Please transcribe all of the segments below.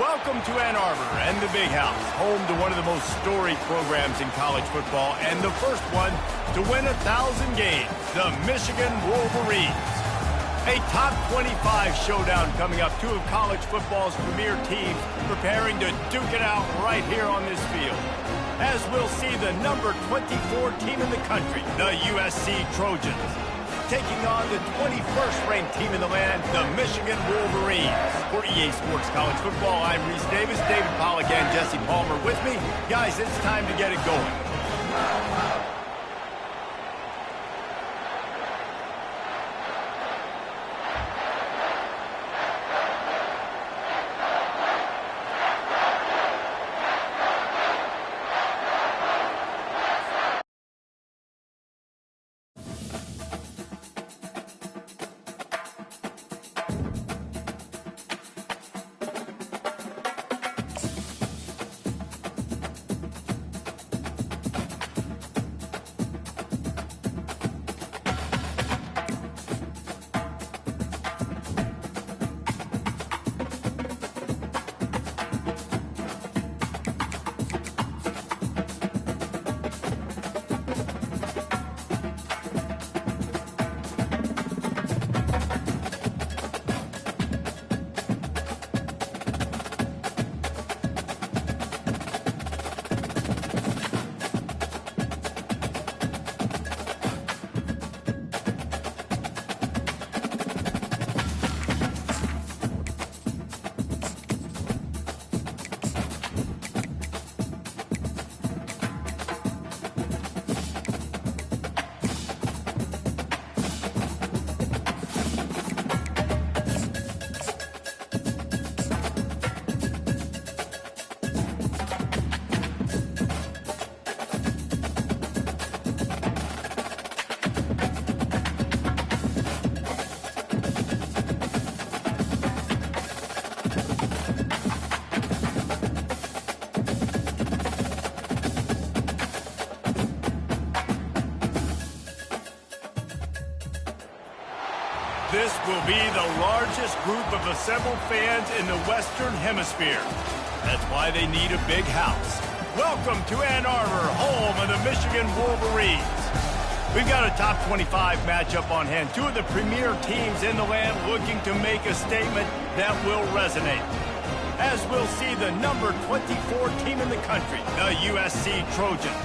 Welcome to Ann Arbor and the Big House, home to one of the most storied programs in college football and the first one to win 1,000 games, the Michigan Wolverines. A top 25 showdown coming up, two of college football's premier teams preparing to duke it out right here on this field. As we'll see the number 24 team in the country, the USC Trojans, taking on the 21st ranked team in the land, the Michigan Wolverines. For EA Sports College Football, I'm Reese Davis, David Pollack and Jesse Palmer with me. Guys, it's time to get it going. This will be the largest group of assembled fans in the Western Hemisphere. That's why they need a big house. Welcome to Ann Arbor, home of the Michigan Wolverines. We've got a top 25 matchup on hand. Two of the premier teams in the land looking to make a statement that will resonate. As we'll see the number 24 team in the country, the USC Trojans,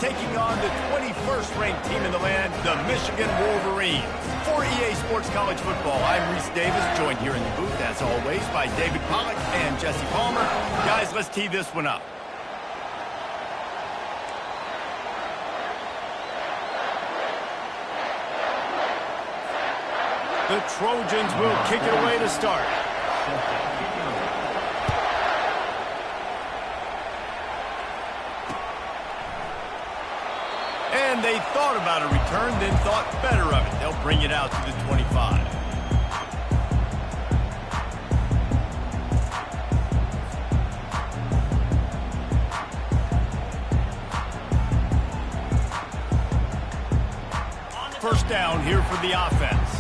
taking on the 21st ranked team in the land, the Michigan Wolverines. For EA Sports College Football, I'm Reese Davis, joined here in the booth, as always, by David Pollack and Jesse Palmer. Guys, let's tee this one up. The Trojans will kick it away to start. And they thought about a return, then thought better of it. They'll bring it out to the 25. First down here for the offense.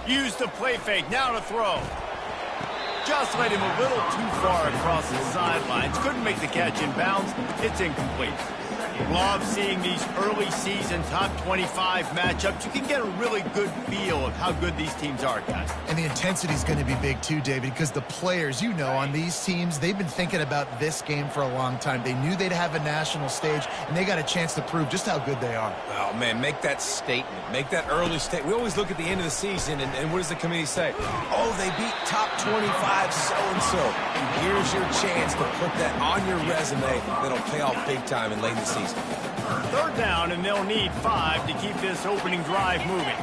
Use the play fake, now to throw. Just led him a little too far across the sidelines. Couldn't make the catch in bounds. It's incomplete. Love seeing these early season top 25 matchups. You can get a really good feel of how good these teams are, guys. And the intensity is going to be big too, David, because the players, you know, on these teams, they've been thinking about this game for a long time. They knew they'd have a national stage, and they got a chance to prove just how good they are. Oh, man, make that statement. Make that early statement. We always look at the end of the season, and what does the committee say? Oh, they beat top 25 so-and-so. Here's your chance to put that on your resume that'll pay off big time in late in the season. Third down, and they'll need 5 to keep this opening drive moving.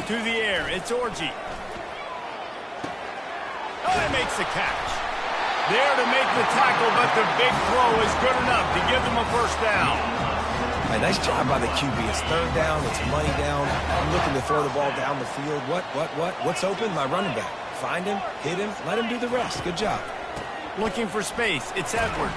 To the air, it's Orji. Oh, he makes the catch. There to make the tackle, but the big throw is good enough to give them a first down. Right, nice job by the QB. It's third down. It's money down. I'm looking to throw the ball down the field. What's open? My running back. Find him, hit him, let him do the rest. Good job. Looking for space. It's Edwards.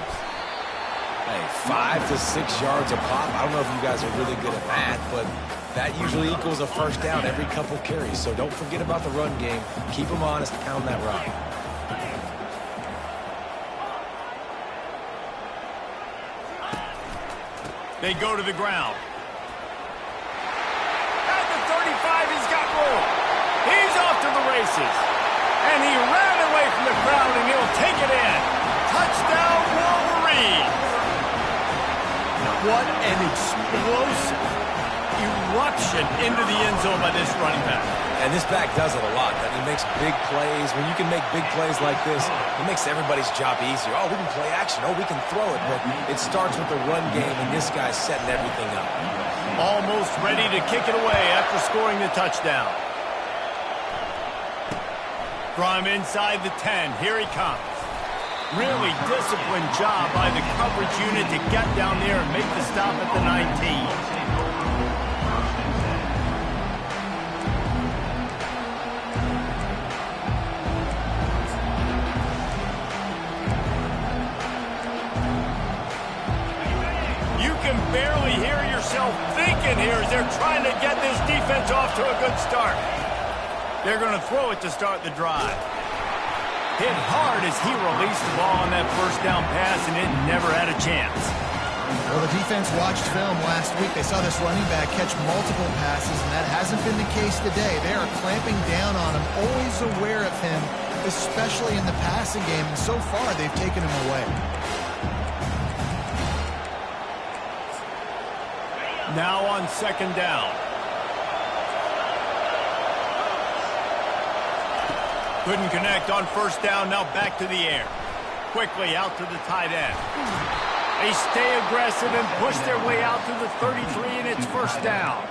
Hey, 5 to 6 yards a pop. I don't know if you guys are really good at math, but that usually equals a first down every couple carries. So don't forget about the run game. Keep them honest, pound that rock. They go to the ground. At the 35, he's got room. He's off to the races. And he ran away from the crowd, and he'll take it in. Touchdown, Wolverine. What an explosive eruption into the end zone by this running back. And this back does it a lot. He makes big plays. When you can make big plays like this, it makes everybody's job easier. Oh, we can play action. Oh, we can throw it. But it starts with the run game, and this guy's setting everything up. Almost ready to kick it away after scoring the touchdown. From inside the 10, here he comes. Really disciplined job by the coverage unit to get down there and make the stop at the 19. You can barely hear yourself thinking here as they're trying to get this defense off to a good start. They're going to throw it to start the drive. Hit hard as he released the ball on that first down pass, and it never had a chance. Well, the defense watched film last week. They saw this running back catch multiple passes, and that hasn't been the case today. They are clamping down on him, always aware of him, especially in the passing game, and so far they've taken him away. Now on second down. Couldn't connect on first down, now back to the air. Quickly out to the tight end. They stay aggressive and push their way out to the 33, and it's first down.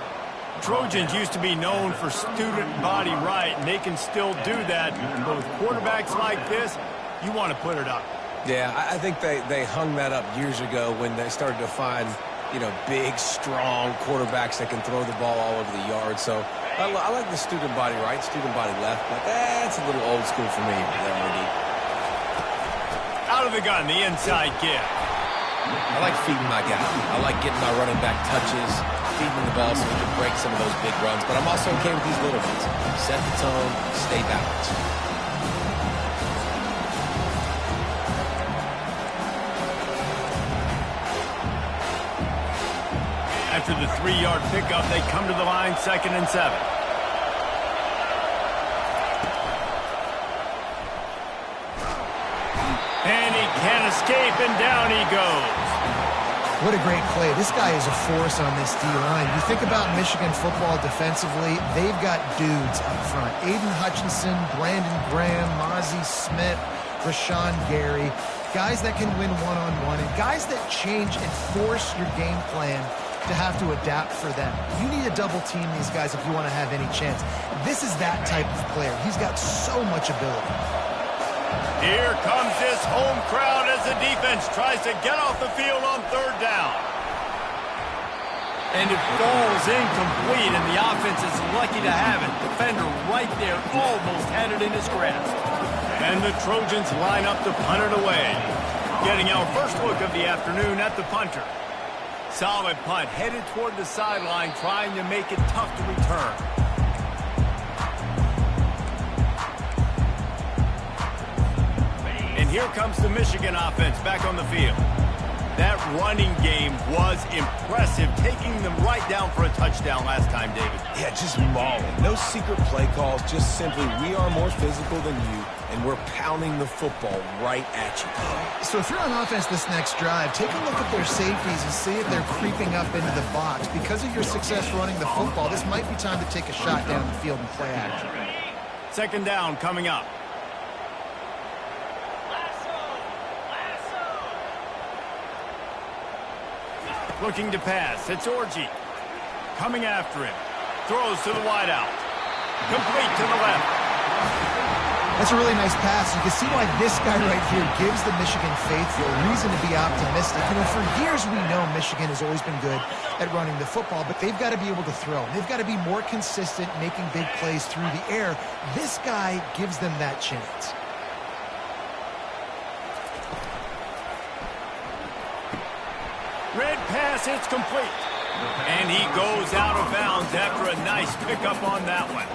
Trojans used to be known for student body right, and they can still do that. But with quarterbacks like this, you want to put it up. Yeah, I think they hung that up years ago when they started to find, big, strong quarterbacks that can throw the ball all over the yard. So I like the student body right, student body left, but that's a little old school for me. Out of the gun, the inside give. I like feeding my guy. I like getting my running back touches, feeding the ball so we can break some of those big runs, but I'm also okay with these little ones. Set the tone, stay balanced. After the 3-yard pickup, they come to the line, 2nd and 7. And he can't escape, and down he goes. What a great play. This guy is a force on this D-line. You think about Michigan football defensively, they've got dudes up front. Aiden Hutchinson, Brandon Graham, Mozzie Smith, Rashawn Gary. Guys that can win one-on-one, and guys that change and force your game plan to have to adapt for them. You need to double team these guys if you want to have any chance. This is that type of player. He's got so much ability. Here comes this home crowd as the defense tries to get off the field on 3rd down. And it falls incomplete, and the offense is lucky to have it. Defender right there almost had it in his grasp. And the Trojans line up to punt it away. Getting our first look of the afternoon at the punter. Solid punt, headed toward the sideline, trying to make it tough to return. And here comes the Michigan offense back on the field. That running game was impressive, taking them right down for a touchdown last time, David. Yeah, just mauling. No secret play calls, just simply we are more physical than you, and we're pounding the football right at you. So if you're on offense this next drive, take a look at their safeties and see if they're creeping up into the box. Because of your success running the football, this might be time to take a shot down the field and play action. 2nd down coming up. Looking to pass. It's Orji. Coming after him. Throws to the wideout. Complete to the left. That's a really nice pass. You can see why this guy right here gives the Michigan faithful a reason to be optimistic. For years we know Michigan has always been good at running the football, but they've got to be able to throw. They've got to be more consistent, making big plays through the air. This guy gives them that chance. Red pass, it's complete. And he goes out of bounds after a nice pickup on that one.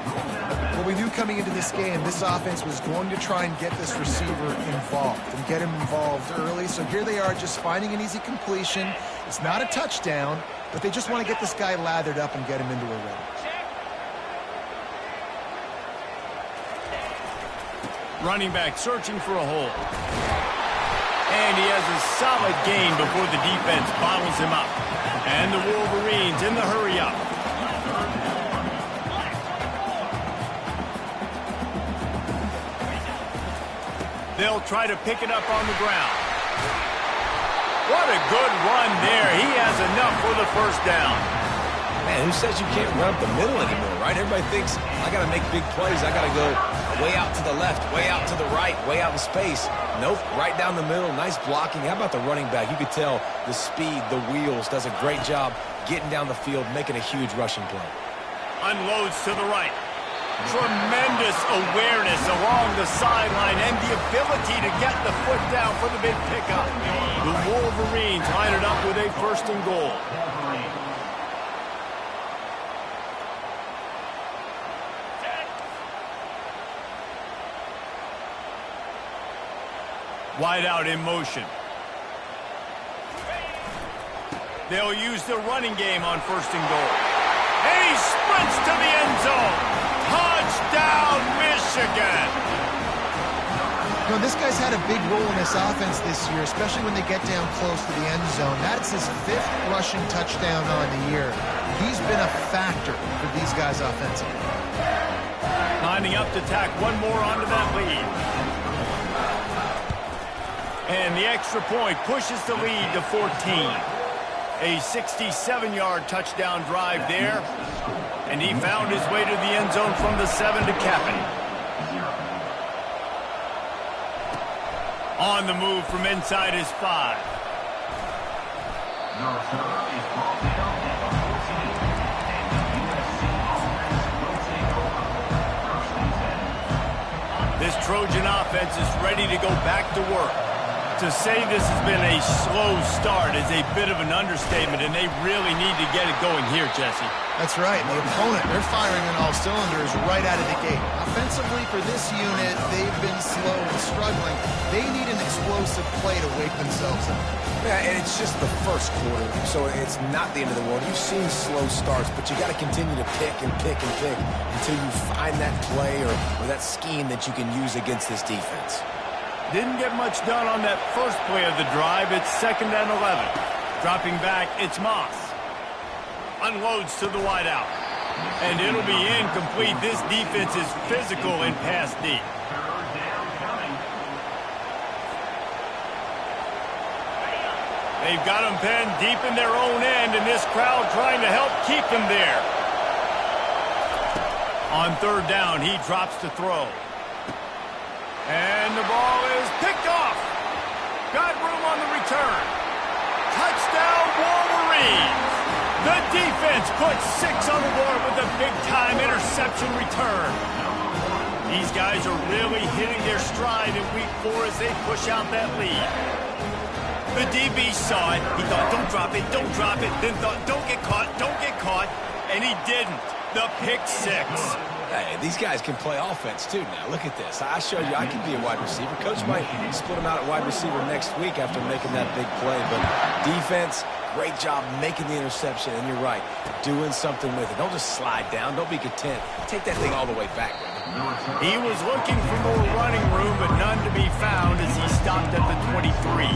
Well, we knew coming into this game, this offense was going to try and get this receiver involved and get him involved early. So here they are just finding an easy completion. It's not a touchdown, but they just want to get this guy lathered up and get him into a rhythm. Running back searching for a hole. And he has a solid gain before the defense bottles him up. And the Wolverines in the hurry-up. They'll try to pick it up on the ground. What a good run there. He has enough for the first down. Man, who says you can't run up the middle anymore, right? Everybody thinks, I got to make big plays. I got to go way out to the left, way out to the right, way out in space. Nope, right down the middle. Nice blocking. How about the running back? You could tell the speed, the wheels, does a great job getting down the field, making a huge rushing play. Unloads to the right. Tremendous awareness along the sideline and the ability to get the foot down for the big pickup. The Wolverines line it up with a first and goal. Wide out in motion. They'll use the running game on first and goal. And he sprints to the end zone. Touchdown, Michigan! You know, this guy's had a big role in this offense this year, especially when they get down close to the end zone. That's his 5th rushing touchdown on the year. He's been a factor for these guys offensively. Lining up to tack one more onto that lead. And the extra point pushes the lead to 14. A 67-yard touchdown drive there. And he found his way to the end zone from the 7 to cap it. On the move from inside his 5. This Trojan offense is ready to go back to work. To say this has been a slow start is a bit of an understatement, and they really need to get it going here, Jesse. That's right. The opponent, they're firing on all cylinders right out of the gate. Offensively, for this unit, they've been slow and struggling. They need an explosive play to wake themselves up. Yeah, and it's just the first quarter, so it's not the end of the world. You've seen slow starts, but you got to continue to pick and pick and pick until you find that play or that scheme that you can use against this defense. Didn't get much done on that first play of the drive. It's 2nd and 11. Dropping back, it's Moss. Unloads to the wideout. And it'll be incomplete. This defense is physical and pass deep. They've got him penned deep in their own end, and this crowd trying to help keep him there. On 3rd down, he drops to throw. And the ball is picked off. Got room on the return. Touchdown, Wolverines. The defense puts 6 on the board with a big-time interception return. These guys are really hitting their stride in week 4 as they push out that lead. The DB saw it. He thought, don't drop it, don't drop it. Then thought, don't get caught, don't get caught. And he didn't. The pick 6. Hey, these guys can play offense, too, now. Look at this. I showed you I can be a wide receiver. Coach might split him out at wide receiver next week after making that big play. But defense, great job making the interception. And you're right, doing something with it. Don't just slide down. Don't be content. Take that thing all the way back. He was looking for more running room, but none to be found as he stopped at the 23.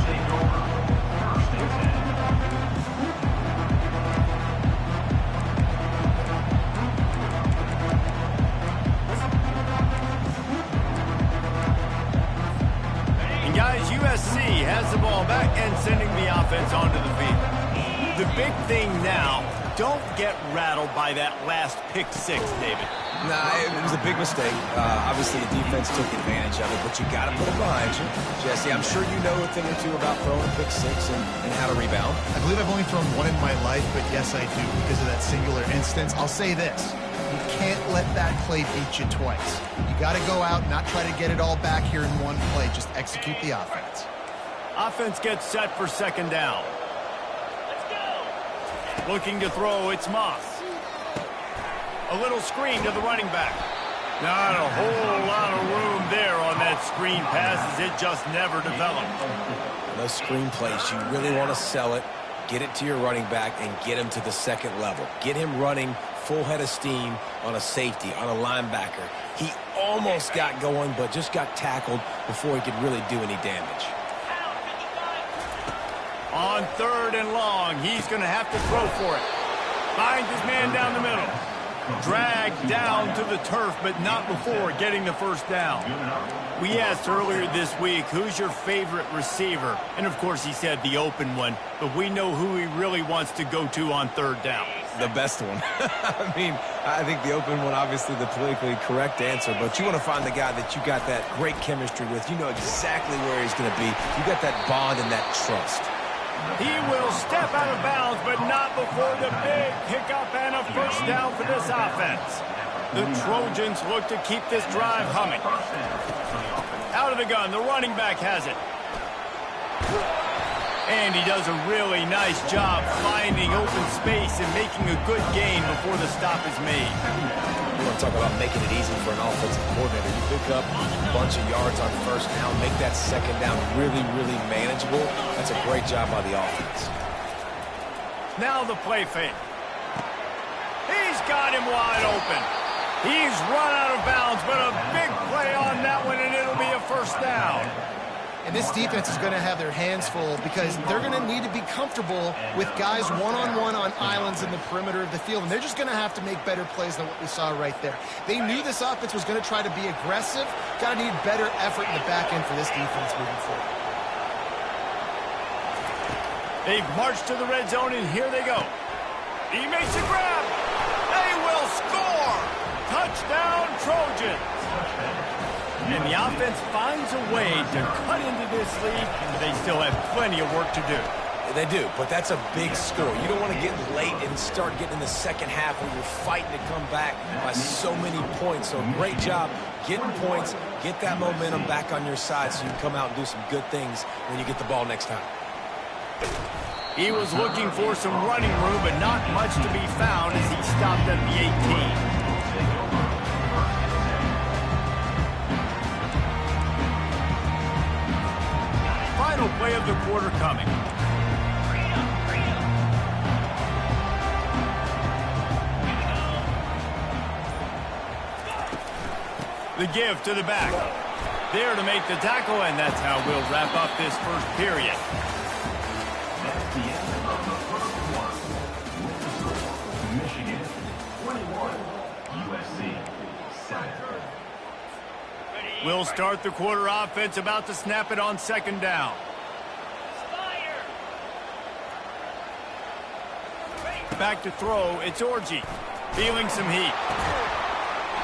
Guys, USC has the ball back and sending the offense onto the field. The big thing now, don't get rattled by that last pick 6, David. Nah, it was a big mistake. Obviously, the defense took advantage of it, but you got to put it behind you. Jesse, I'm sure you know a thing or two about throwing a pick 6 and how to rebound. I believe I've only thrown one in my life, but yes, I do because of that singular instance. I'll say this. You can't let that play beat you twice. You got to go out, not try to get it all back here in one play. Just execute the offense. Offense gets set for 2nd down. Looking to throw, it's Moss. A little screen to the running back. Not a whole lot of room there on that screen pass as it just never developed. Those screen plays, you really want to sell it, get it to your running back, and get him to the second level. Get him running full head of steam on a safety, on a linebacker. He almost got going, but just got tackled before he could really do any damage. On 3rd and long, he's going to have to throw for it. Finds his man down the middle. Dragged down to the turf, but not before getting the first down. We asked earlier this week, who's your favorite receiver? And, of course, he said the open one, but we know who he really wants to go to on 3rd down. The best one. I mean, I think the open one, obviously the politically correct answer, but you want to find the guy that you got that great chemistry with. You know exactly where he's going to be. You got that bond and that trust. He will step out of bounds, but not before the big pickup and a first down for this offense. The Trojans look to keep this drive humming. Out of the gun, the running back has it. And he does a really nice job finding open space and making a good gain before the stop is made. You want to talk about making it easy for an offensive coordinator. You pick up a bunch of yards on first down, make that second down really, really manageable. That's a great job by the offense. Now the play fake. He's got him wide open. He's run out of bounds, but a big play on that one, and it'll be a first down. And this defense is going to have their hands full because they're going to need to be comfortable with guys one-on-one on islands in the perimeter of the field. And they're just going to have to make better plays than what we saw right there. They knew this offense was going to try to be aggressive. Got to need better effort in the back end for this defense moving forward. They've marched to the red zone, and here they go. He makes a grab. They will score. Touchdown, Trojans. And the offense finds a way to cut into this lead, but they still have plenty of work to do. They do, but that's a big score. You don't want to get late and start getting in the second half where you're fighting to come back by so many points. So great job getting points, get that momentum back on your side so you can come out and do some good things when you get the ball next time. He was looking for some running room, but not much to be found as he stopped at the 18. Final play of the quarter coming. The give to the back. There to make the tackle, and that's how we'll wrap up this first period. That's the end of the first one. Michigan 21, USC 7. We'll start the quarter offense, about to snap it on second down. Back to throw, it's Orji. Feeling some heat.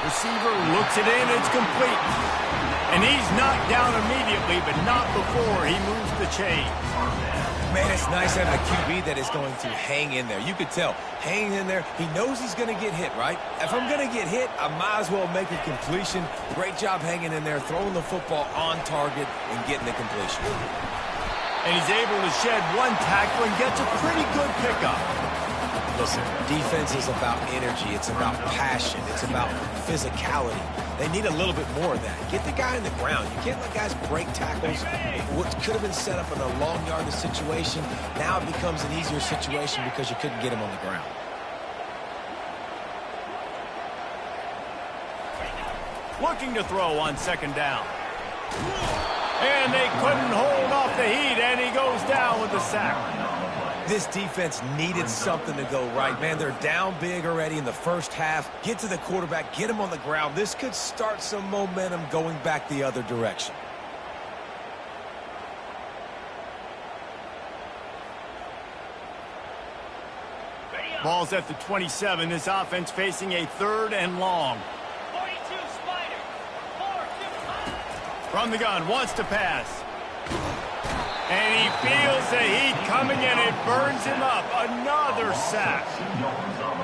Receiver looks it in, it's complete. And he's knocked down immediately, but not before he moves the chains. Man, it's nice having a QB that is going to hang in there. You could tell, hanging in there, he knows he's going to get hit, right? If I'm going to get hit, I might as well make a completion. Great job hanging in there, throwing the football on target and getting the completion. And he's able to shed one tackle and gets a pretty good pickup. Listen, defense is about energy. It's about passion. It's about physicality. They need a little bit more of that. Get the guy in the ground. You can't let guys break tackles. What could have been set up in a long yardage situation, now it becomes an easier situation because you couldn't get him on the ground. Looking to throw on second down. And they couldn't hold off the heat, and he goes down with the sack. This defense needed something to go right. Man, they're down big already in the first half. Get to the quarterback, get him on the ground. This could start some momentum going back the other direction. Ball's at the 27. This offense facing a third and long. 42 Spider. 4-2. From the gun, wants to pass. And he feels the heat coming and it burns him up. Another sack.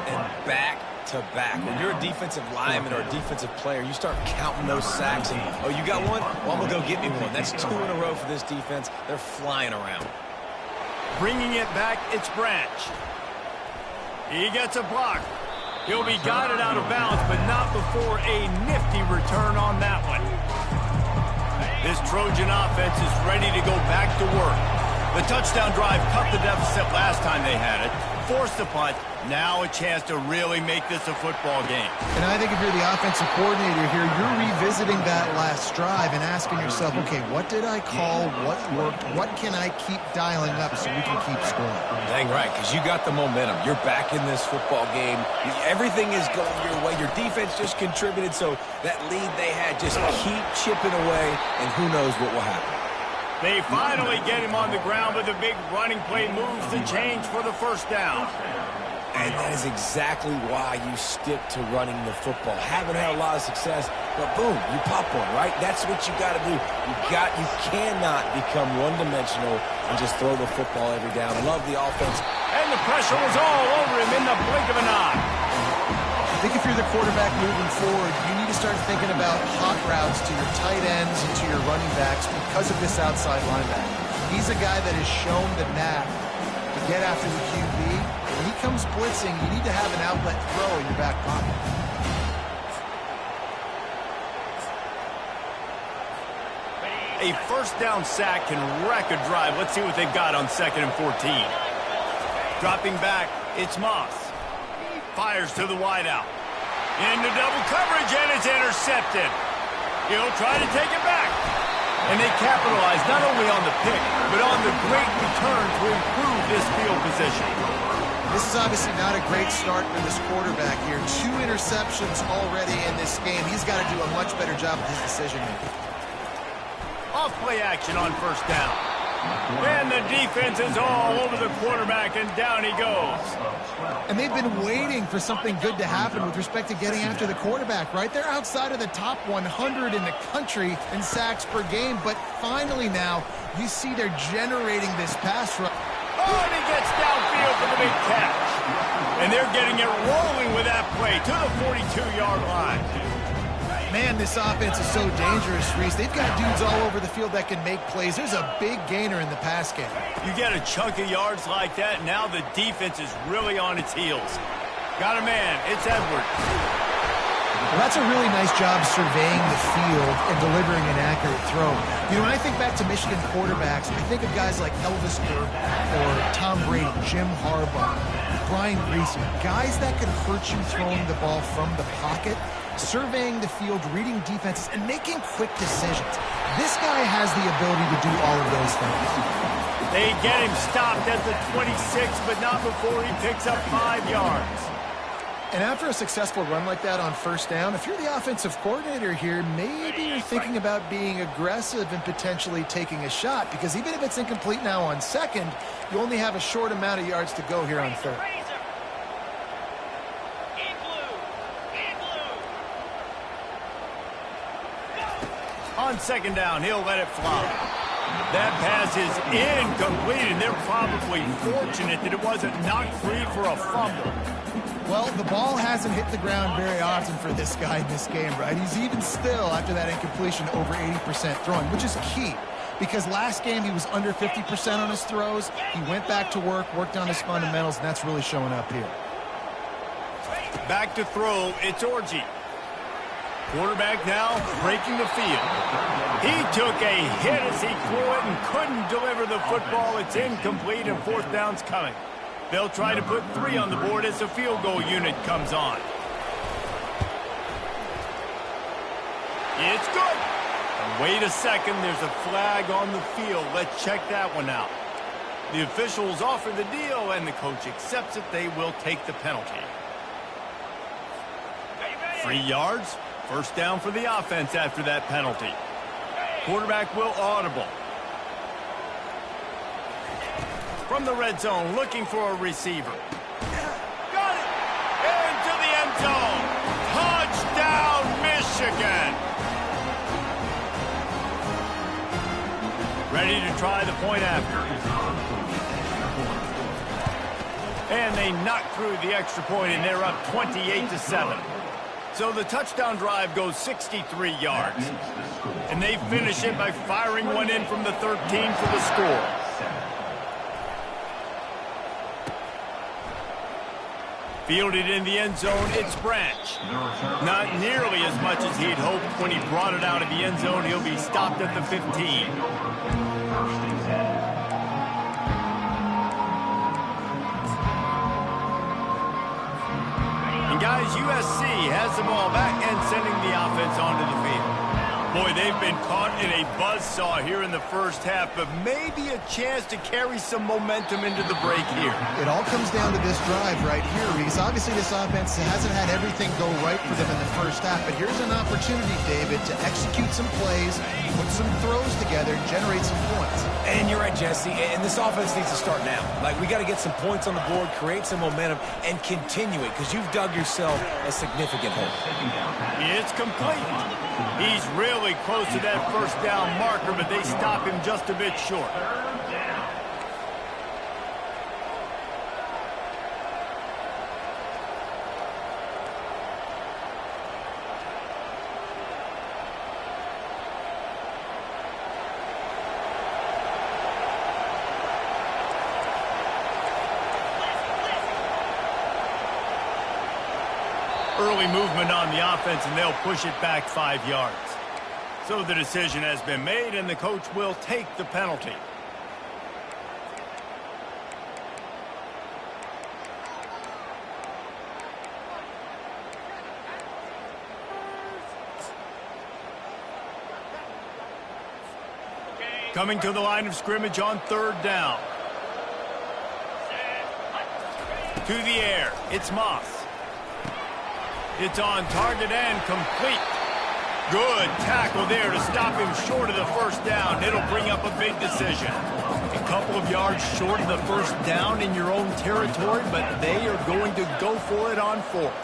And back to back. When you're a defensive lineman or a defensive player, you start counting those sacks and, oh, you got one? Well, I'm going to go get me one. That's 2 in a row for this defense. They're flying around. Bringing it back, it's Branch. He gets a block. He'll be guided out of bounds, but not before a nifty return on that one. This Trojan offense is ready to go back to work. The touchdown drive cut the deficit last time they had it, forced the punt. Now a chance to really make this a football game. And I think if you're the offensive coordinator here, you're revisiting that last drive and asking yourself, okay, what did I call? What worked? What can I keep dialing up so we can keep scoring? Dang right, because you got the momentum. You're back in this football game. Everything is going your way. Your defense just contributed, so that lead they had, just keep chipping away, and who knows what will happen. They finally get him on the ground, but the big running play moves the change for the first down. And that is exactly why you stick to running the football. Haven't had a lot of success, but boom, you pop one, right? That's what you got to do. You cannot become one-dimensional and just throw the football every down. I love the offense. And the pressure was all over him in the blink of an eye. I think if you're the quarterback moving forward, you need to start thinking about hot routes to your tight ends and to your running backs because of this outside linebacker. He's a guy that has shown the knack to get after the QB. When he comes blitzing, you need to have an outlet throw in your back pocket. A first down sack can wreck a drive. Let's see what they've got on 2nd and 14. Dropping back, it's Moss. Fires to the wideout. Into double coverage, and it's intercepted. He'll try to take it back. And they capitalize not only on the pick, but on the great return to improve this field position. This is obviously not a great start for this quarterback here. 2 interceptions already in this game. He's got to do a much better job with his decision-making. Off play action on first down. And the defense is all over the quarterback, and down he goes. And they've been waiting for something good to happen with respect to getting after the quarterback, right? They're outside of the top 100 in the country in sacks per game, but finally now you see they're generating this pass rush. Oh, and he gets downfield for the big catch. And they're getting it rolling with that play to the 42-yard line. Man, this offense is so dangerous, Reese. They've got dudes all over the field that can make plays. There's a big gainer in the pass game. You get a chunk of yards like that, now the defense is really on its heels. Got a man. It's Edwards. Well, that's a really nice job surveying the field and delivering an accurate throw. You know, when I think back to Michigan quarterbacks, I think of guys like Elvis Burke or Tom Brady, Jim Harbaugh, Brian Griese, guys that could hurt you throwing the ball from the pocket, surveying the field, reading defenses, and making quick decisions. This guy has the ability to do all of those things. They get him stopped at the 26, but not before he picks up 5 yards. And after a successful run like that on first down, if you're the offensive coordinator here, maybe you're thinking about being aggressive and potentially taking a shot, because even if it's incomplete now on second, you only have a short amount of yards to go here on third. On second down, he'll let it fly. That pass is incomplete, and they're probably fortunate that it wasn't knocked free for a fumble. Well, the ball hasn't hit the ground very often for this guy in this game, right? He's even still, after that incompletion, over 80% throwing, which is key. Because last game he was under 50% on his throws. He went back to work, worked on his fundamentals, and that's really showing up here. Back to throw, it's Orji. Quarterback now breaking the field. He took a hit as he threw it and couldn't deliver the football. It's incomplete, and fourth down's coming. They'll try to put 3 on the board as the field goal unit comes on. It's good. And wait a second, there's a flag on the field. Let's check that one out. The officials offer the deal, and the coach accepts it. They will take the penalty. 3 yards. First down for the offense after that penalty. Quarterback will audible. From the red zone, looking for a receiver. Got it! Into the end zone. Touchdown, Michigan! Ready to try the point after. And they knock through the extra point, and they're up 28-7. So the touchdown drive goes 63 yards. And they finish it by firing one in from the 13 for the score. Fielded in the end zone, it's Branch. Not nearly as much as he'd hoped when he brought it out of the end zone. He'll be stopped at the 15. And guys, USC has the ball back and sending the offense onto the field. Boy, they've been caught in a buzzsaw here in the first half, but maybe a chance to carry some momentum into the break here. It all comes down to this drive right here, Reese. Obviously, this offense hasn't had everything go right for them in the first half, but here's an opportunity, David, to execute some plays, put some throws together, and generate some points. And you're right, Jesse, and this offense needs to start now. Like, we got to get some points on the board, create some momentum, and continue it, because you've dug yourself a significant hole. It's complete. He's really close to that first down marker, but they stop him just a bit short. Early movement on the offense, and they'll push it back 5 yards. So the decision has been made, and the coach will take the penalty. Coming to the line of scrimmage on third down. To the air, it's Moss. It's on target and complete. Good tackle there to stop him short of the first down. It'll bring up a big decision. A couple of yards short of the first down in your own territory, but they are going to go for it on fourth.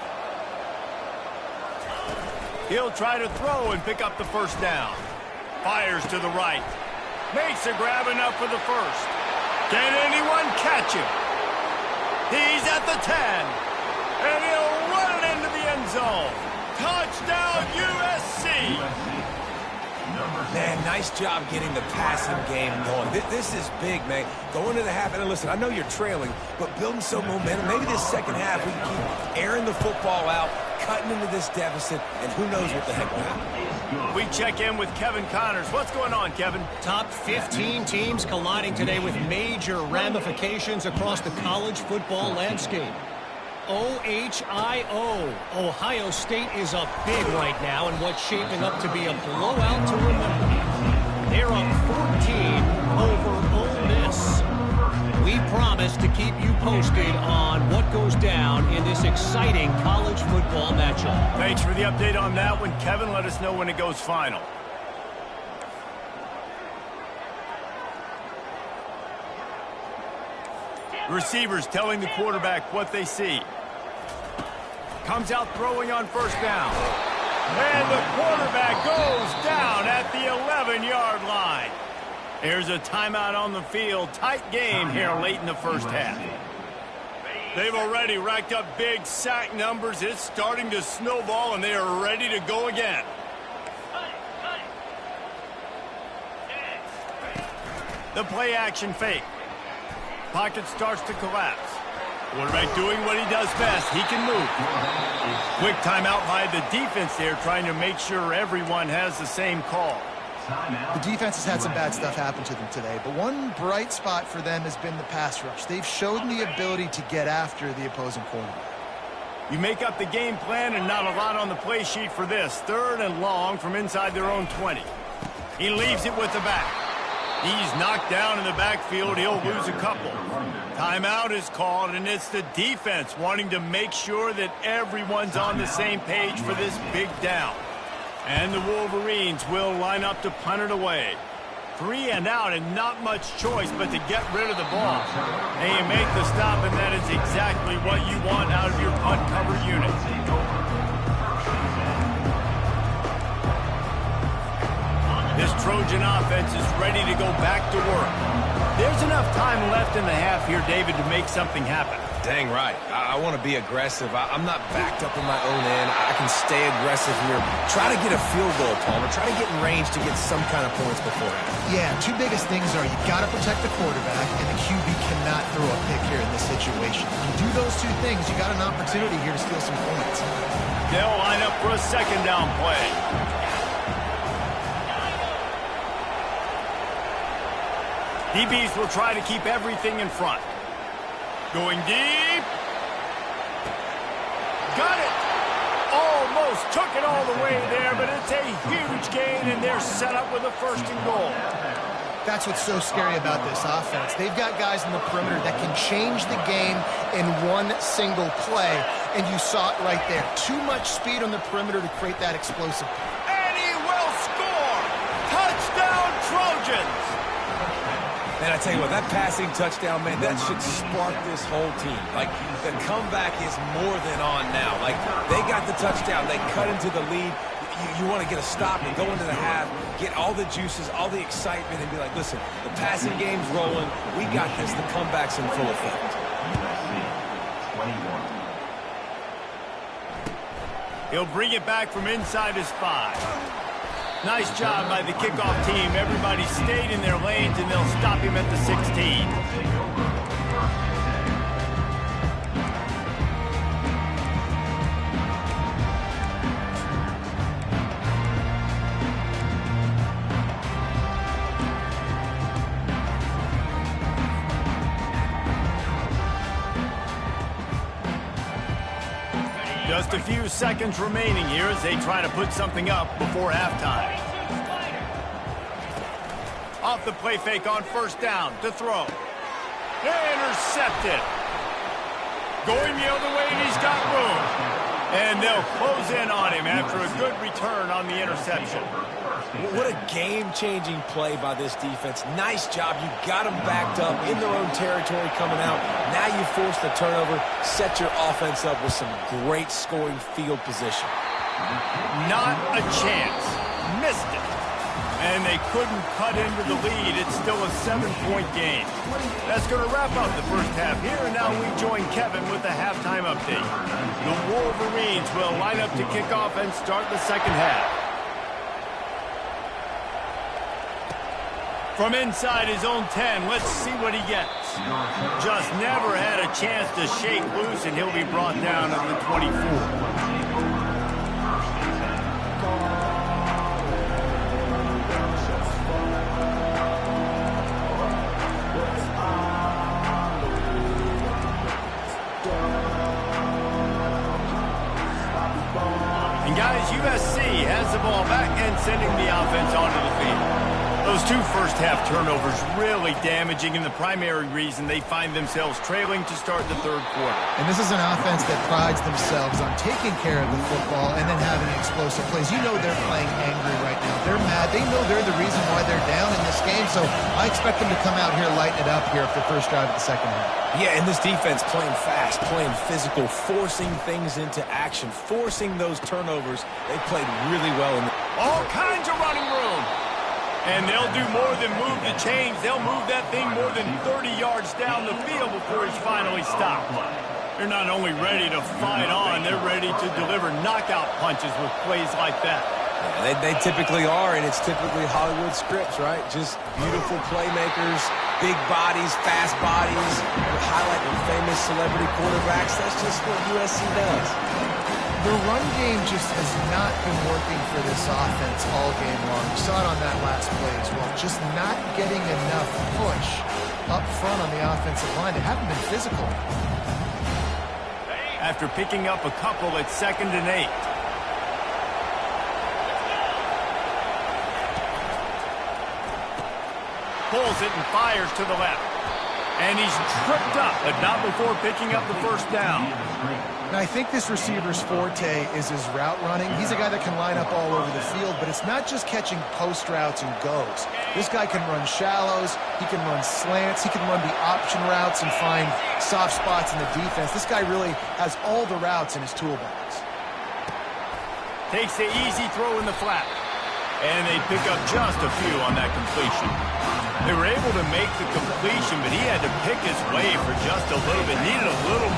He'll try to throw and pick up the first down. Fires to the right. Makes a grab enough for the first. Can anyone catch him? He's at the 10. And he'll run it into the end zone. Touchdown, USC! Man, nice job getting the passing game going. This is big, man. Going to the half, and listen, I know you're trailing, but building some momentum. Maybe this second half we can keep airing the football out, cutting into this deficit, and who knows what the heck will happen. We check in with Kevin Connors. What's going on, Kevin? Top 15 teams colliding today with major ramifications across the college football landscape. OHIO. Ohio State is up big right now in what's shaping up to be a blowout to remember. They're up 14 over Ole Miss. We promise to keep you posted on what goes down in this exciting college football matchup. Thanks for the update on that one, Kevin. Let us know when it goes final. Receivers telling the quarterback what they see. Comes out throwing on first down. And the quarterback goes down at the 11-yard line. There's a timeout on the field. Tight game here late in the first half. They've already racked up big sack numbers. It's starting to snowball, and they are ready to go again. The play action fake. Pocket starts to collapse. Quarterback doing what he does best. He can move. Quick timeout by the defense there, trying to make sure everyone has the same call. The defense has had some bad stuff happen to them today, but one bright spot for them has been the pass rush. They've shown the ability to get after the opposing quarterback. You make up the game plan and not a lot on the play sheet for this. Third and long from inside their own 20. He leaves it with the back. He's knocked down in the backfield. He'll lose a couple. Timeout is called, and it's the defense wanting to make sure that everyone's on the same page for this big down. And the Wolverines will line up to punt it away. 3 and out, and not much choice but to get rid of the ball. And you make the stop, and that is exactly what you want out of your punt cover unit. This Trojan offense is ready to go back to work. There's enough time left in the half here, David, to make something happen. Dang right. I want to be aggressive. I'm not backed up in my own end. I can stay aggressive here. Try to get a field goal, Palmer. Try to get in range to get some kind of points beforehand. Yeah, two biggest things are you got to protect the quarterback, and the QB cannot throw a pick here in this situation. If you do those two things, you got an opportunity here to steal some points. They'll line up for a second down play. DBs will try to keep everything in front. Going deep. Got it. Almost took it all the way there, but it's a huge gain, and they're set up with a 1st and goal. That's what's so scary about this offense. They've got guys in the perimeter that can change the game in one single play, and you saw it right there. Too much speed on the perimeter to create that explosive. And he will score. Touchdown, Trojans. Man, I tell you what, that passing touchdown, man, that should spark this whole team. Like, the comeback is more than on now. Like, they got the touchdown. They cut into the lead. You want to get a stop and go into the half, get all the juices, all the excitement, and be like, listen, the passing game's rolling. We got this. The comeback's in full effect. USC 21. He'll bring it back from inside his 5. Nice job by the kickoff team. Everybody stayed in their lanes, and they'll stop him at the 16. Just a few seconds remaining here as they try to put something up before halftime. Off the play fake on 1st down to throw. Intercepted. Going the other way, and he's got room. And they'll close in on him after a good return on the interception. What a game-changing play by this defense. Nice job. You got them backed up in their own territory coming out. Now you force the turnover, set your offense up with some great scoring field position. Not a chance. Missed it. And they couldn't cut into the lead. It's still a 7-point game. That's going to wrap up the first half here, and now we join Kevin with the halftime update. The Wolverines will line up to kick off and start the second half. From inside his own 10, let's see what he gets. Just never had a chance to shake loose, and he'll be brought down at the 24. And guys, USC has the ball back and sending the offense onto the field. Those two first-half turnovers really damaging, and the primary reason they find themselves trailing to start the third quarter. And this is an offense that prides themselves on taking care of the football and then having explosive plays. You know they're playing angry right now. They're mad. They know they're the reason why they're down in this game, so I expect them to come out here, lighten it up here for the first drive of the second half. Yeah, and this defense playing fast, playing physical, forcing things into action, forcing those turnovers. They played really well. All kinds of running room. And they'll do more than move the chains. They'll move that thing more than 30 yards down the field before it's finally stopped. They're not only ready to fight on, they're ready to deliver knockout punches with plays like that. Yeah, they typically are, and it's typically Hollywood scripts, right? Just beautiful playmakers, big bodies, fast bodies, highlighting famous celebrity quarterbacks. That's just what USC does. The run game just has not been working for this offense all game long. You saw it on that last play as well. Just not getting enough push up front on the offensive line. They haven't been physical. After picking up a couple at 2nd and 8. Pulls it and fires to the left. And he's tripped up, but not before picking up the first down. Now, I think this receiver's forte is his route running. He's a guy that can line up all over the field, but it's not just catching post routes and goes. This guy can run shallows, he can run slants, he can run the option routes and find soft spots in the defense. This guy really has all the routes in his toolbox. Takes the easy throw in the flat. And they pick up just a few on that completion. They were able to make the completion, but he had to pick his way for just a little bit. Needed a little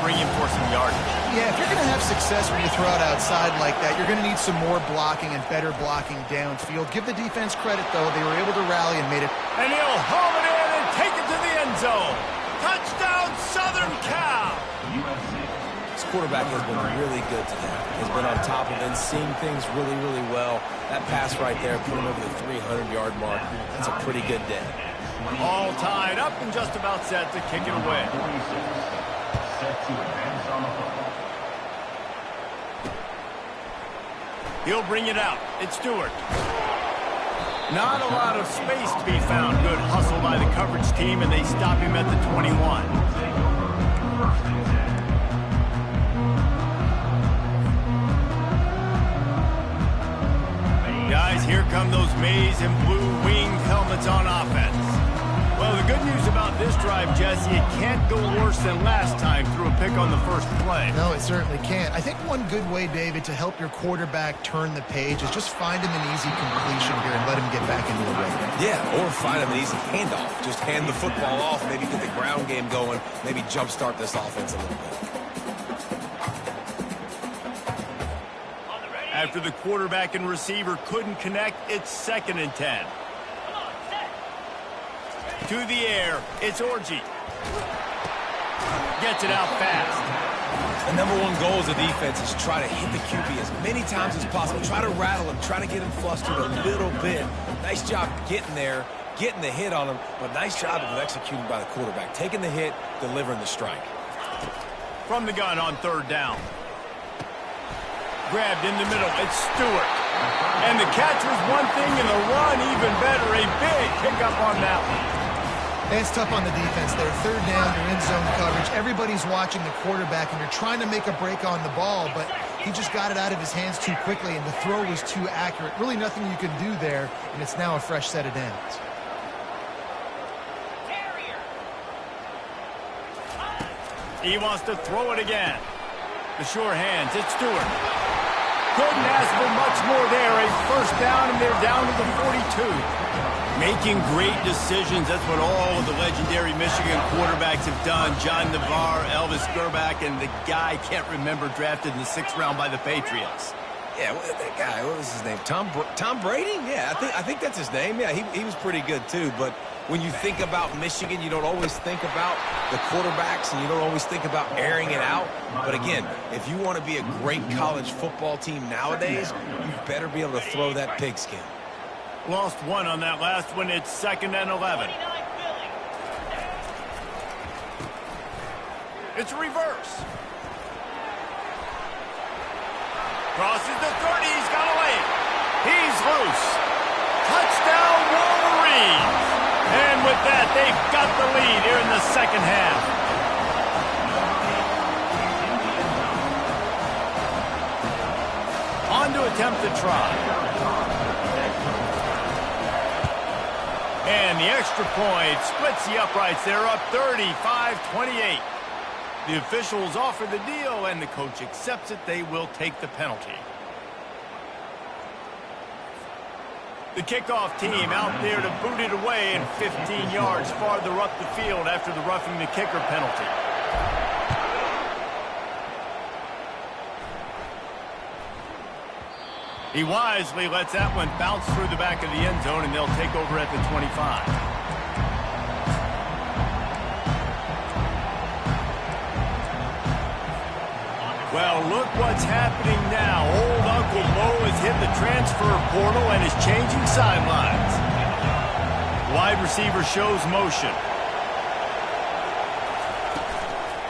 bring him for some yardage. Yeah, if you're going to have success when you throw it outside like that, you're going to need some more blocking and better blocking downfield. Give the defense credit, though. They were able to rally and made it. And he'll haul it in and take it to the end zone. Touchdown, Southern Cal! This quarterback has been really good today. He's been on top of it, seeing things really, really well. That pass right there, put him over the 300-yard mark. That's a pretty good day. All tied up and just about set to kick it away. He'll bring it out. It's Stewart. Not a lot of space to be found. Good hustle by the coverage team, and they stop him at the 21. Guys, here come those maize and blue winged helmets on offense. Well, the good news about this drive, Jesse, it can't go worse than last time through a pick on the first play. No, it certainly can't. I think one good way, David, to help your quarterback turn the page is just find him an easy completion here and let him get back into the rhythm. Yeah, or find him an easy handoff. Just hand the football off, maybe get the ground game going, maybe jumpstart this offense a little bit. After the quarterback and receiver couldn't connect, it's 2nd and 10. To the air, it's Orji. Gets it out fast. The number one goal as a defense is try to hit the QB as many times as possible. Try to rattle him, try to get him flustered a little bit. Nice job getting there, getting the hit on him, but nice job of executing by the quarterback. Taking the hit, delivering the strike. From the gun on 3rd down. Grabbed in the middle, it's Stewart. And the catch was one thing and the run even better. A big pickup on that one. And it's tough on the defense there. 3rd down, you're in zone coverage. Everybody's watching the quarterback, and you're trying to make a break on the ball, but he just got it out of his hands too quickly, and the throw was too accurate. Really nothing you can do there, and it's now a fresh set of downs. He wants to throw it again. The sure hands, it's Stewart. Couldn't ask for much more there. A 1st down, and they're down to the 42. Making great decisions, that's what all of the legendary Michigan quarterbacks have done. John Navarre, Elvis Gerbach, and the guy I can't remember drafted in the 6th round by the Patriots. Yeah, that guy, what was his name? Tom Brady? Yeah, I think that's his name. Yeah, he was pretty good too. But when you think about Michigan, you don't always think about the quarterbacks, and you don't always think about airing it out. But again, if you want to be a great college football team nowadays, you better be able to throw that pigskin. Lost one on that last one. It's 2nd and 11. It's a reverse. Crosses the 30. He's got away. He's loose. Touchdown, Wolverines. And with that, they've got the lead here in the 2nd half. On to attempt the try. And the extra point splits the uprights. They're up 35-28. The officials offer the deal, and the coach accepts it. They will take the penalty. The kickoff team out there to boot it away, and 15 yards farther up the field after the roughing the kicker penalty. He wisely lets that one bounce through the back of the end zone, and they'll take over at the 25. Well, look what's happening now. Old Uncle Mo has hit the transfer portal and is changing sidelines. Wide receiver shows motion.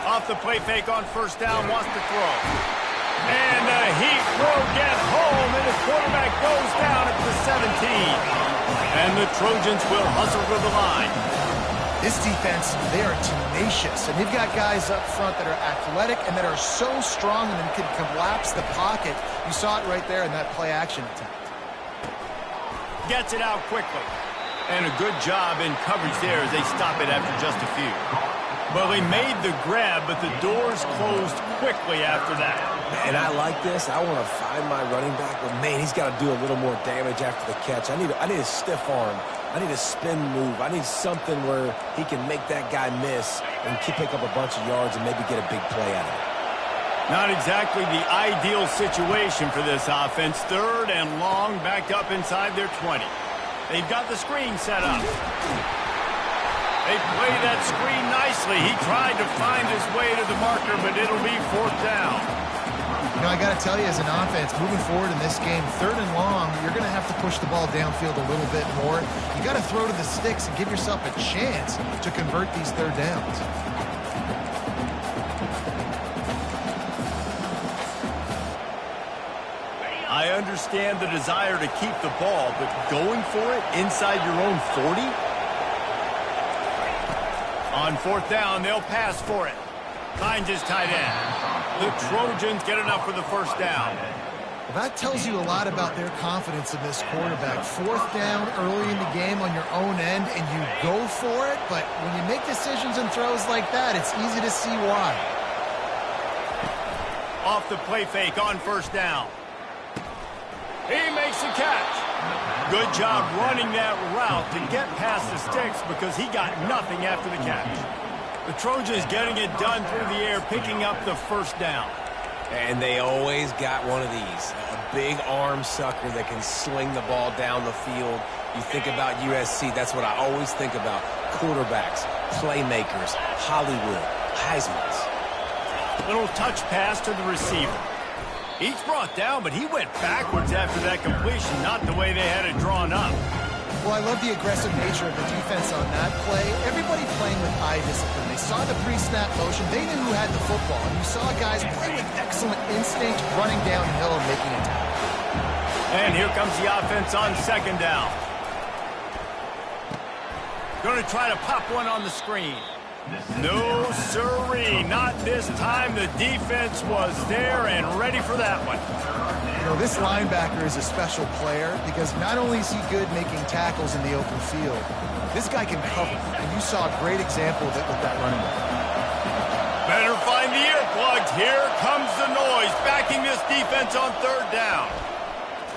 Off the play fake on 1st down, wants to throw. And the heat will get home, and the quarterback goes down at the 17. And the Trojans will hustle to the line. This defense, they are tenacious, and they've got guys up front that are athletic and that are so strong and can collapse the pocket. You saw it right there in that play-action attempt. Gets it out quickly. And a good job in coverage there as they stop it after just a few. Well, they made the grab, but the doors closed quickly after that. And I like this. I want to find my running back, but man, he's got to do a little more damage after the catch. I need a stiff arm I need a spin move. I need something where he can make that guy miss and pick up a bunch of yards and maybe get a big play out of it. Not exactly the ideal situation for this offense. 3rd and long, backed up inside their 20. They've got the screen set up. They play that screen nicely. He tried to find his way to the marker, but it'll be 4th down. You know, I got to tell you, as an offense, moving forward in this game, 3rd and long, you're going to have to push the ball downfield a little bit more. You got to throw to the sticks and give yourself a chance to convert these 3rd downs. I understand the desire to keep the ball, but going for it inside your own 40? On 4th down, they'll pass for it. Finds his tight end. The Trojans get enough for the 1st down. Well, that tells you a lot about their confidence in this quarterback. 4th down early in the game on your own end, and you go for it, but when you make decisions and throws like that, it's easy to see why. Off the play fake on 1st down. He makes the catch. Good job running that route to get past the sticks because he got nothing after the catch. The Trojans getting it done through the air, picking up the 1st down. And they always got one of these, a big arm sucker that can sling the ball down the field. You think about USC, that's what I always think about. Quarterbacks, playmakers, Hollywood, Heisman's. Little touch pass to the receiver. He's brought down, but he went backwards after that completion, not the way they had it drawn up. Well, I love the aggressive nature of the defense on that play. Everybody playing with eye discipline. They saw the pre-snap motion. They knew who had the football. And you saw guys play with excellent instinct, running downhill and making a tackle. And here comes the offense on 2nd down. Going to try to pop one on the screen. No, sirree. Not this time. The defense was there and ready for that one. You know, this linebacker is a special player because not only is he good making tackles in the open field, this guy can cover. And you saw a great example of it with that running back. Better find the earplugs. Here comes the noise. Backing this defense on 3rd down.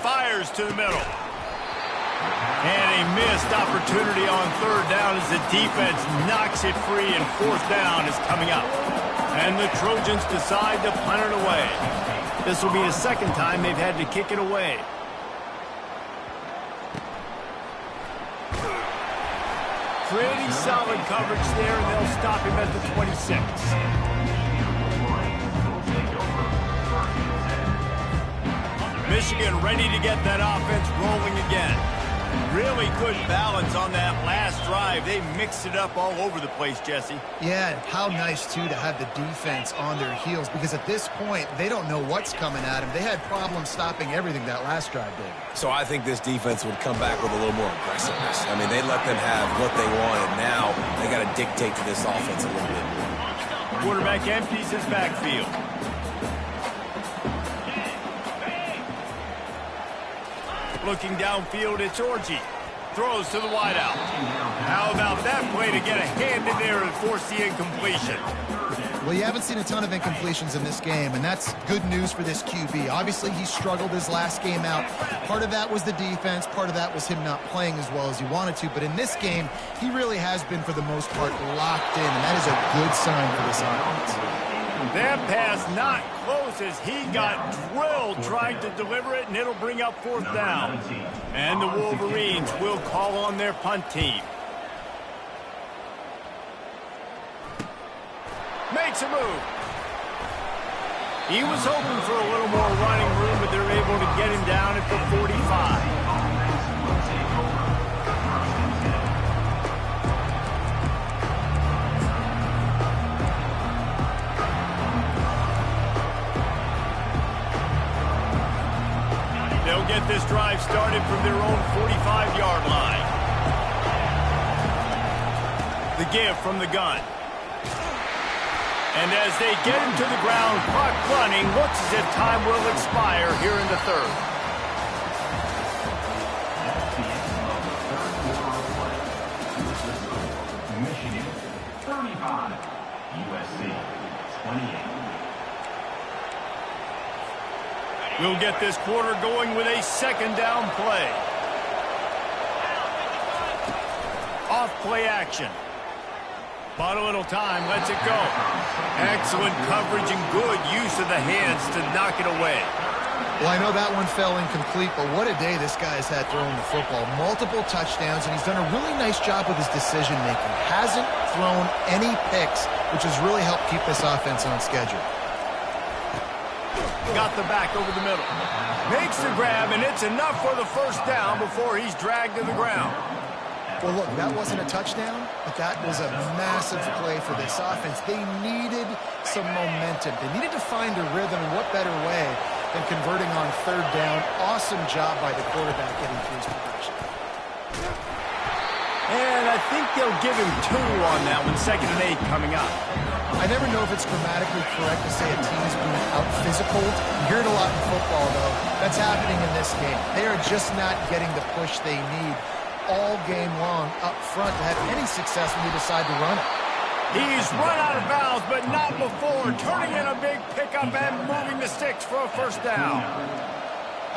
Fires to the middle. And a missed opportunity on 3rd down as the defense knocks it free and 4th down is coming up. And the Trojans decide to punt it away. This will be the 2nd time they've had to kick it away. Pretty solid coverage there, and they'll stop him at the 26. Michigan ready to get that offense rolling again. Really good balance on that last drive. They mixed it up all over the place, Jesse. Yeah, how nice, too, to have the defense on their heels because at this point, they don't know what's coming at them. They had problems stopping everything that last drive did. So I think this defense would come back with a little more aggressiveness. I mean, they let them have what they wanted. Now they got to dictate to this offense a little bit more. Quarterback empties his backfield. Looking downfield, it's Orji. Throws to the wideout. How about that play to get a hand in there and force the incompletion? Well, you haven't seen a ton of incompletions in this game, and that's good news for this QB. Obviously, he struggled his last game out. Part of that was the defense. Part of that was him not playing as well as he wanted to. But in this game, he really has been, for the most part, locked in, and that is a good sign for this offense. That pass not close as he got drilled trying to deliver it, and it'll bring up 4th down. And the Wolverines will call on their punt team. Makes a move. He was hoping for a little more running room, but they're able to get him down at the 45. They'll get this drive started from their own 45-yard line. The give from the gun. And as they get him to the ground, clock running, looks as if time will expire here in the 3rd. That's the end of the 3rd quarter play. Michigan 35, USC 28. We'll get this quarter going with a 2nd down play. off play action. Bought a little time, lets it go. Excellent coverage and good use of the hands to knock it away. Well, I know that one fell incomplete, but what a day this guy's had throwing the football. Multiple touchdowns, and he's done a really nice job with his decision-making. Hasn't thrown any picks, which has really helped keep this offense on schedule. Got the back over the middle. Makes the grab, and it's enough for the first down before he's dragged to the ground. Well, look, that wasn't a touchdown, but that was a massive play for this offense. They needed some momentum. They needed to find a rhythm, and what better way than converting on third down. Awesome job by the quarterback getting through his progression. And I think they'll give him 2 on that one, 2nd and 8 coming up. I never know if it's grammatically correct to say a team is being out-physical. You hear it a lot in football, though. That's happening in this game. They are just not getting the push they need all game long up front to have any success when they decide to run it. He's run out of bounds, but not before. Turning in a big pickup and moving the sticks for a first down.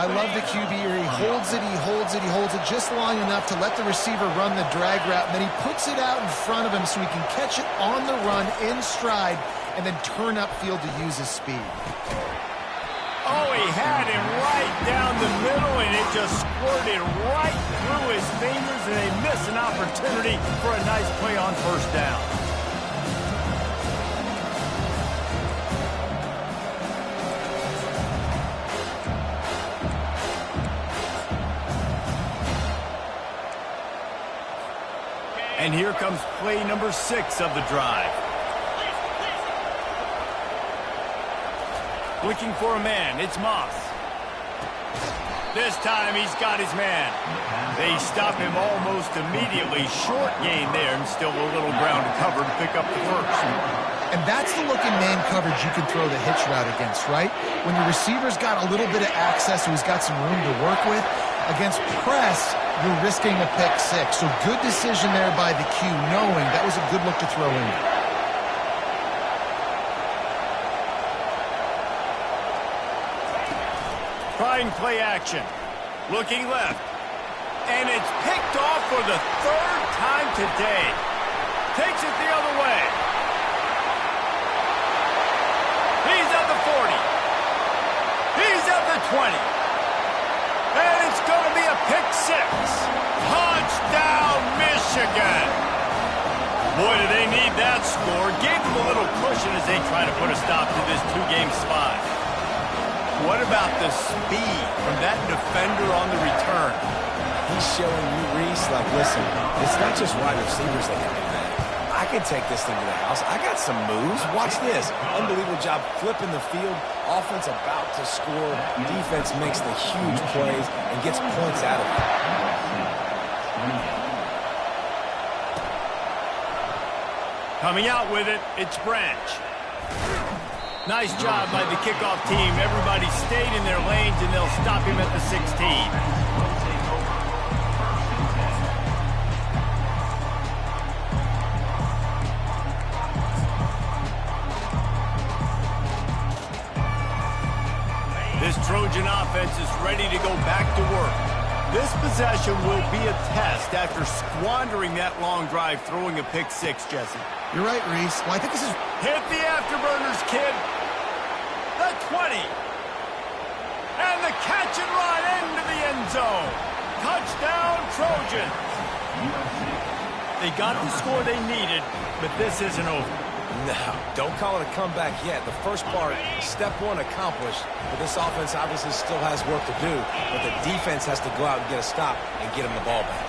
I love the QB here. He holds it, he holds it, he holds it just long enough to let the receiver run the drag route, and then he puts it out in front of him so he can catch it on the run in stride and then turn upfield to use his speed. Oh, he had him right down the middle, and it just squirted right through his fingers, and they miss an opportunity for a nice play on first down. And here comes play number 6 of the drive. Looking for a man, it's Moss. This time he's got his man. They stop him almost immediately. Short gain there, and still a little ground to cover to pick up the first. And that's the look in man coverage you can throw the hitch route against, right? When your receiver's got a little bit of access, so he's got some room to work with. Against press, you're risking a pick 6. So good decision there by the Q, knowing that was a good look to throw in. Trying play action. Looking left. And it's picked off for the 3rd time today. Takes it the other way. He's at the 40. He's at the 20. And it's going to be a pick 6. Touchdown, Michigan. Boy, do they need that score. Gave them a little cushion as they try to put a stop to this 2-game spot. What about the speed from that defender on the return? He's showing you, Reese, like, listen, it's not just wide receivers that can do that. I can take this thing to the house. I got some moves. Watch this. Unbelievable job flipping the field. Offense about to score. Defense makes the huge plays and gets points out of it. Coming out with it, it's Branch. Nice job by the kickoff team. Everybody stayed in their lanes, and they'll stop him at the 16. This Trojan offense is ready to go back to work. This possession will be a test after squandering that long drive, throwing a pick 6, Jesse. You're right, Reese. Well, I think this is... Hit the afterburners, kid. The 20. And the catch and run into the end zone. Touchdown, Trojans. They got the score they needed, but this isn't over. No, don't call it a comeback yet. The first part, step 1 accomplished, but this offense obviously still has work to do, but the defense has to go out and get a stop and get him the ball back.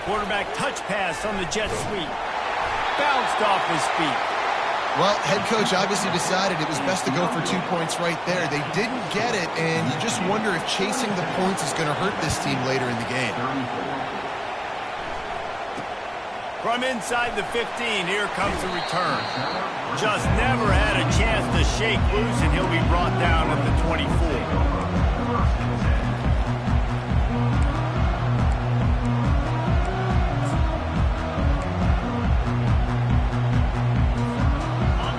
Quarterback touch pass on the jet sweep. Bounced off his feet. Well, head coach obviously decided it was best to go for 2 points right there. They didn't get it, and you just wonder if chasing the points is going to hurt this team later in the game. From inside the 15, here comes the return. Just never had a chance to shake loose, and he'll be brought down at the 24.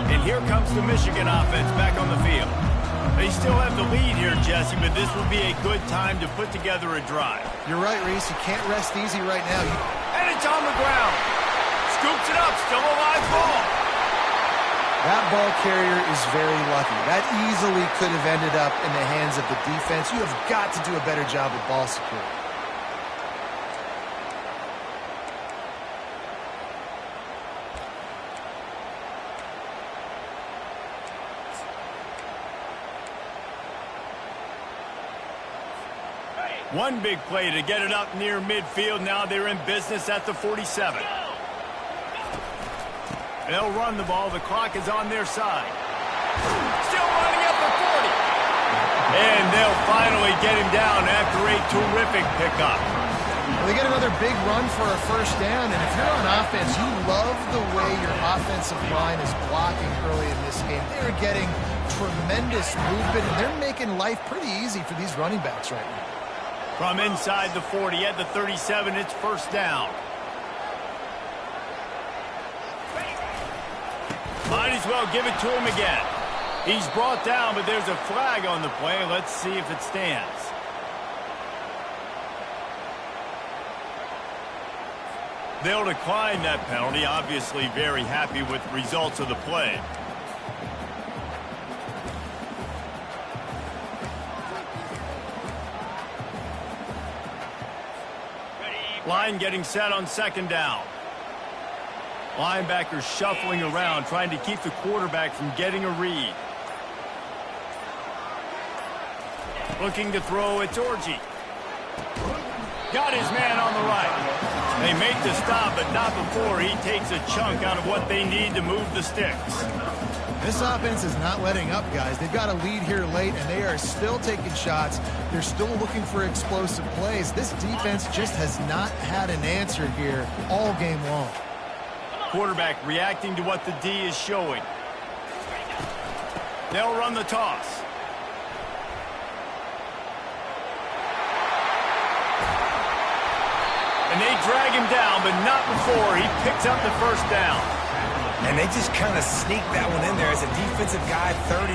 And here comes the Michigan offense back on the field. They still have the lead here, Jesse, but this will be a good time to put together a drive. You're right, Reese. You can't rest easy right now. And It's on the ground. Scoops it up. Still a live ball. That ball carrier is very lucky. That easily could have ended up in the hands of the defense. You have got to do a better job with ball security. One big play to get it up near midfield. Now they're in business at the 47. They'll run the ball. The clock is on their side. Still running at the 40. And they'll finally get him down after a terrific pickup. Well, they get another big run for a first down, and if you're on offense, you love the way your offensive line is blocking early in this game. They're getting tremendous movement, and they're making life pretty easy for these running backs right now. From inside the 40 at the 37, it's first down. Might as well give it to him again. He's brought down, but there's a flag on the play. Let's see if it stands. They'll decline that penalty. Obviously very happy with the results of the play. Line getting set on second down. Linebackers shuffling around, trying to keep the quarterback from getting a read. Looking to throw, it's Orji. Got his man on the right. They make the stop, but not before he takes a chunk out of what they need to move the sticks. This offense is not letting up, guys. They've got a lead here late, and they are still taking shots. They're still looking for explosive plays. This defense just has not had an answer here all game long. Quarterback reacting to what the D is showing. They'll run the toss. And they drag him down, but not before he picks up the first down. And they just kind of sneaked that one in there as a defensive guy, 35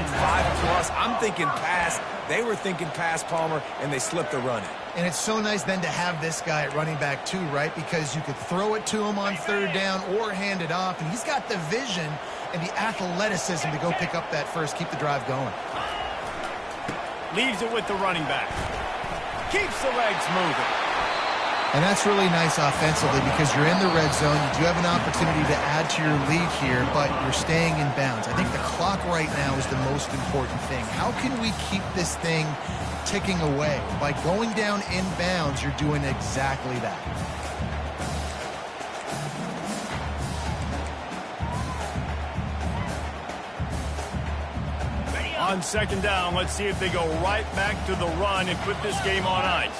plus. I'm thinking pass. They were thinking pass, Palmer, and they slipped the run in. And it's so nice then to have this guy at running back too, right? Because you could throw it to him on third down or hand it off, and he's got the vision and the athleticism to go pick up that first, keep the drive going. Leaves it with the running back. Keeps the legs moving. And that's really nice offensively because you're in the red zone. You do have an opportunity to add to your lead here, but you're staying in bounds. I think the clock right now is the most important thing. How can we keep this thing ticking away? By going down in bounds, you're doing exactly that. On second down, let's see if they go right back to the run and put this game on ice.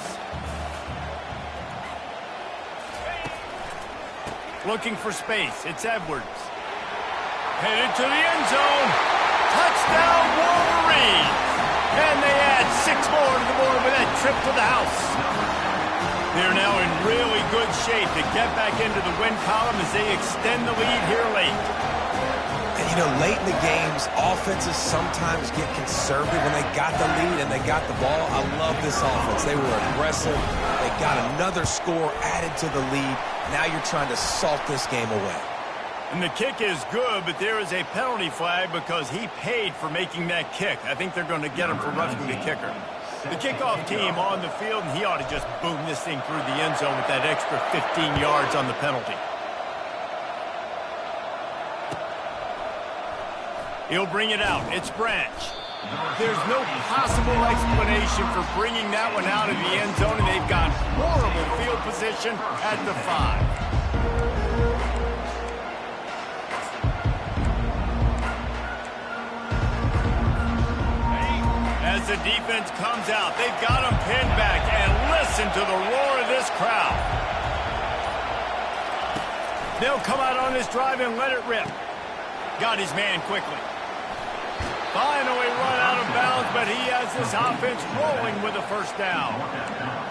Looking for space. It's Edwards. Headed to the end zone. Touchdown, Wolverines. And they add 6 more to the board with that trip to the house. They're now in really good shape to get back into the win column as they extend the lead here late. And, you know, late in the games, offenses sometimes get conservative when they got the lead and they got the ball. I love this offense. They were aggressive. They got another score added to the lead. Now you're trying to salt this game away. And the kick is good, but there is a penalty flag because he paid for making that kick. I think they're going to get him for roughing the kicker. The kickoff team on the field, and he ought to just boom this thing through the end zone with that extra 15 yards on the penalty. He'll bring it out. It's Branch. There's no possible explanation for bringing that one out of the end zone, and they've got horrible field position at the 5. As the defense comes out, they've got him pinned back, and listen to the roar of this crowd. They'll come out on this drive and let it rip. Got his man quickly. Finally run out of bounds, but he has this offense rolling with a first down.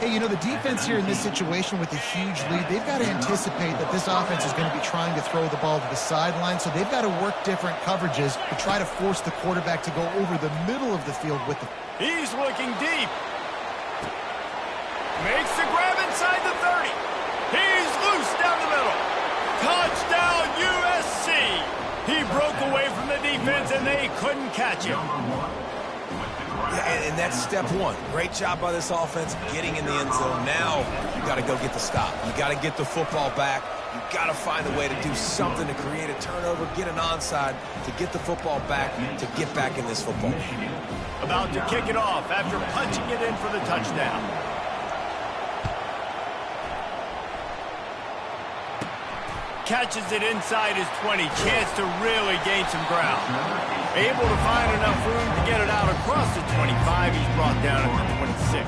Hey, you know, the defense here in this situation with a huge lead, they've got to anticipate that this offense is going to be trying to throw the ball to the sideline, so they've got to work different coverages to try to force the quarterback to go over the middle of the field with the... He's looking deep. Makes the grab inside the 30. He's loose down the middle. Touchdown, USC. He broke away from the defense, and they couldn't catch him. Yeah, and that's step one. Great job by this offense getting in the end zone. Now you got to go get the stop. You got to get the football back. You got to find a way to do something to create a turnover, get an onside, to get the football back, to get back in this football. About to kick it off after punching it in for the touchdown. Catches it inside his 20. Chance to really gain some ground. Able to find enough room to get it out across the 25. He's brought down at the 26.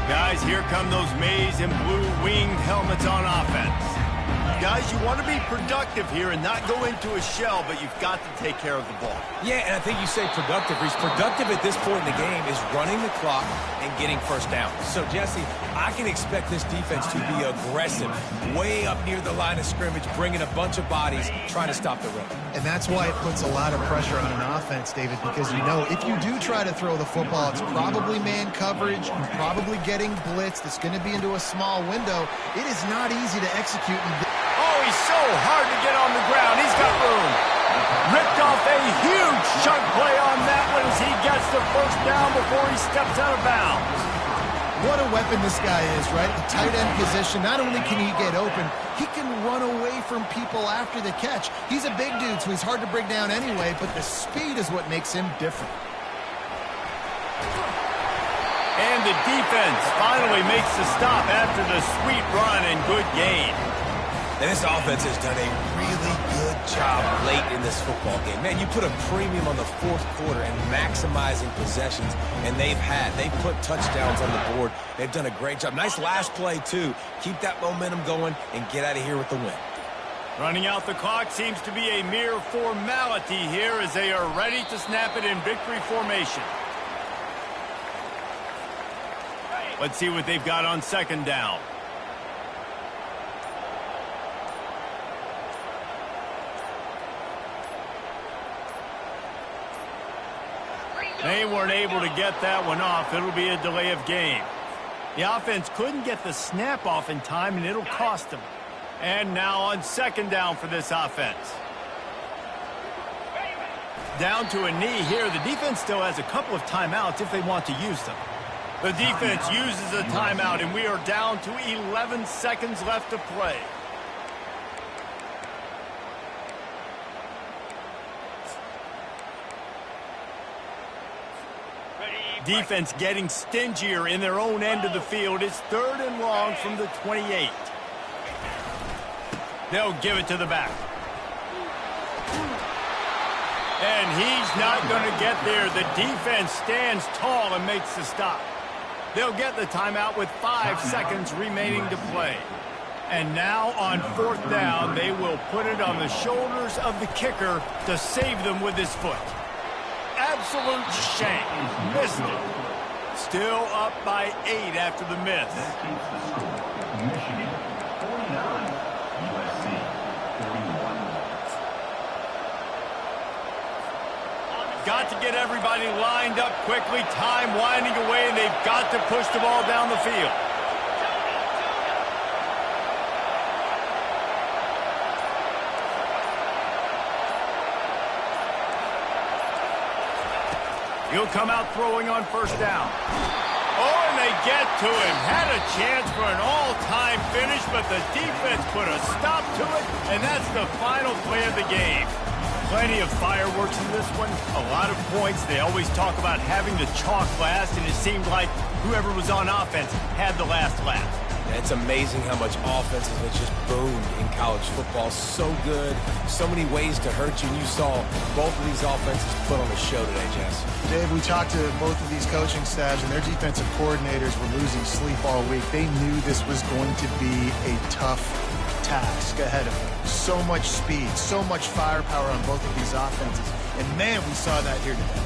Guys, here come those maize and blue winged helmets on offense. Guys, you want to be productive here and not go into a shell, but you've got to take care of the ball. Yeah, and I think you say productive. He's productive at this point in the game is running the clock and getting first down. So, Jesse, I can expect this defense to be aggressive, way up near the line of scrimmage, bringing a bunch of bodies, trying to stop the run. And that's why it puts a lot of pressure on an offense, David, because you know if you do try to throw the football, it's probably man coverage, you're probably getting blitzed, it's going to be into a small window. It is not easy to execute. Oh, he's so hard to get on the ground. He's got room. Ripped off a huge chunk play on that one as he gets the first down before he steps out of bounds. What a weapon this guy is, right? The tight end position, not only can he get open, he can run away from people after the catch. He's a big dude, so he's hard to bring down anyway, but the speed is what makes him different. And the defense finally makes the stop after the sweet run and good gain. And this offense has done a really good job late in this football game. Man, you put a premium on the fourth quarter and maximizing possessions, and they've put touchdowns on the board. They've done a great job. Nice last play, too. Keep that momentum going and get out of here with the win. Running out the clock seems to be a mere formality here as they are ready to snap it in victory formation. Let's see what they've got on second down. They weren't able to get that one off. It'll be a delay of game. The offense couldn't get the snap off in time, and it'll cost them. And now on second down for this offense. Down to a knee here. The defense still has a couple of timeouts if they want to use them. The defense uses a timeout, and we are down to 11 seconds left to play. Defense getting stingier in their own end of the field. It's third and long from the 28. They'll give it to the back. And he's not going to get there. The defense stands tall and makes the stop. They'll get the timeout with 5 seconds remaining to play. And now on fourth down, they will put it on the shoulders of the kicker to save them with his foot. Absolute shame. Missed it. Still up by 8 after the miss. Michigan 49, USC 41. Got to get everybody lined up quickly. Time winding away, and they've got to push the ball down the field. He'll come out throwing on first down. Oh, and they get to him. Had a chance for an all-time finish, but the defense put a stop to it, and that's the final play of the game. Plenty of fireworks in this one. A lot of points. They always talk about having the chalk last, and it seemed like whoever was on offense had the last laugh. It's amazing how much offense has just boomed in college football. So good, so many ways to hurt you. And you saw both of these offenses put on a show today, Jess. Dave, we talked to both of these coaching staffs, and their defensive coordinators were losing sleep all week. They knew this was going to be a tough task ahead of them. So much speed, so much firepower on both of these offenses. And, man, we saw that here today.